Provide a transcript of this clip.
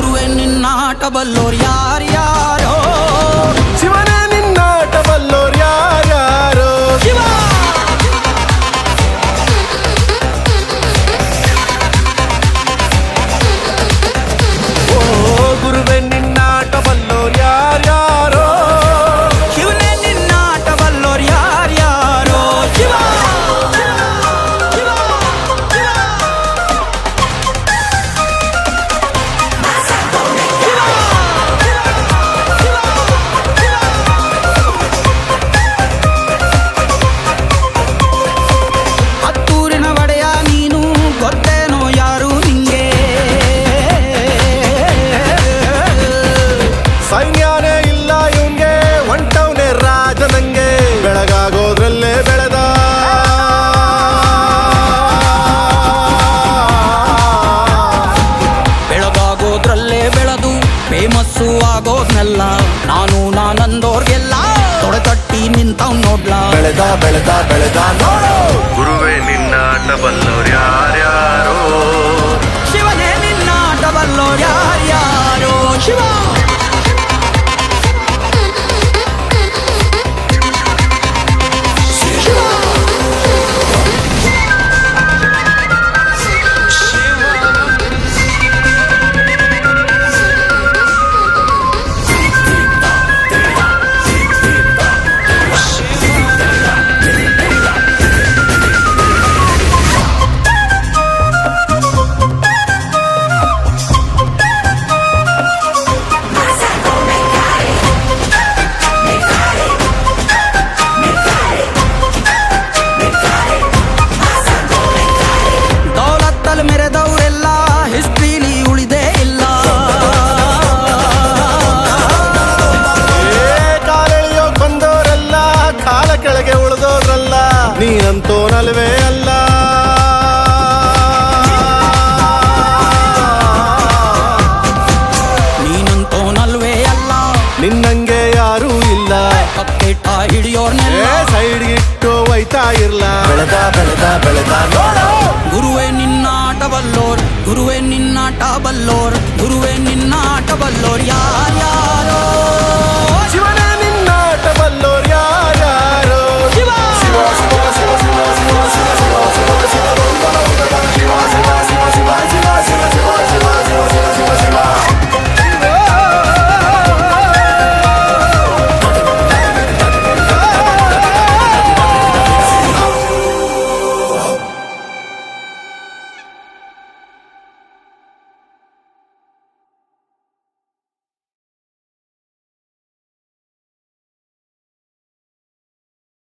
ಗುರುವೆ ನಿನ್ನಾಟ ಬಲ್ಲೋರ್ ಯಾರ್ಯಾರೋ ಶಿವನೇ ನಿನ್ನಾಟ ಬಲ್ಲೋರ್ ಯಾರ್ಯಾರೋ ಶಿವ ಓ ಗುರುವೆ ನಿನ್ನಾಟ ಬಲ್ಲೋರ್ ಯಾರ್ಯಾರೋ ಶಿವನೇ ನಿನ್ನಾಟ ಬಲ್ಲೋರ್ ಯಾರ್ಯಾರೋ ಶಿವ ಹತ್ತೂರಿನ ಒಡೆಯ ನೀನು ಗೊತ್ತೇನೋ ಯಾರು ನಿಂಗೆ ಸೈನ್ಯನೇ ಇಲ್ಲ ಇವಂಗೆ ಹೊಂಟವ್ನೆ ರಾಜ ನಂಗೆ ಬೆಳಗಾಗೋದ್ರಲ್ಲೇ ಬೆಳೆದ ಬೆಳಗಾಗೋದ್ರಲ್ಲೇ ಬೆಳೆದು ಫೇಮಸ್ಸು ಆಗೋದ್ನೆಲ್ಲ ನಾನಂದೋರ್ಗೆಲ್ಲ ತೊಡೆತಟ್ಟಿ ನಿಂತವ್ ನೋಡ್ಲಾ ಬೆಳೆದ ಬೆಳೆದ ಬೆಳೆದ ನೋಡು ಗುರುವೆ ನಿನ್ನಾಟ ಬಲ್ಲೋರ್ ಯಾರ್ಯಾರೋ ಶಿವನೇ ನಿನ್ನಾಟ ಬಲ್ಲೋರ್ ಯಾರ್ಯಾರೋ ಶಿವ ದೌಲತ್ತಲ್ಲಿ ಮೆರೆದವರೆಲ್ಲ ಹಿಸ್ಟ್ರಿಲಿ ಉಳಿದೇ ಇಲ್ಲ ಕಾಲೆಳೆಯೋಕ್ ಬಂದವರೆಲ್ಲ ಕಾಲ ಕೆಳಗೆ ಉಳಿದೋದ್ರಲ್ಲ ನೀನಂತೋನಲ್ವೇ ಅಲ್ಲ ನೀನಂತೋನಲ್ವೇ ಅಲ್ಲ ನಿನ್ನಂಗೆ ಯಾರೂ ಇಲ್ಲ ಕಪ್ಪೇಟ ಹಿಡಿಯೋರ್ನೆಲ್ಲ ಸೈಡ್ ಇಟ್ಟು ಒಯ್ತಾ ಇರ್ಲ ಬೆಳೆದ ಬೆಳೆದ ಬೆಳೆದ ನೋಡು ಗುರುವೆ ನಿನ್ನಾಟ ಬಲ್ಲೋರ್ ಗುರುವೆ ನಿನ್ನಾಟ ಬಲ್ಲೋರ್ ಗುರುವೆ ನಿನ್ನಾಟ ಬಲ್ಲೋರ್ ಯಾರ್ಯಾರೋ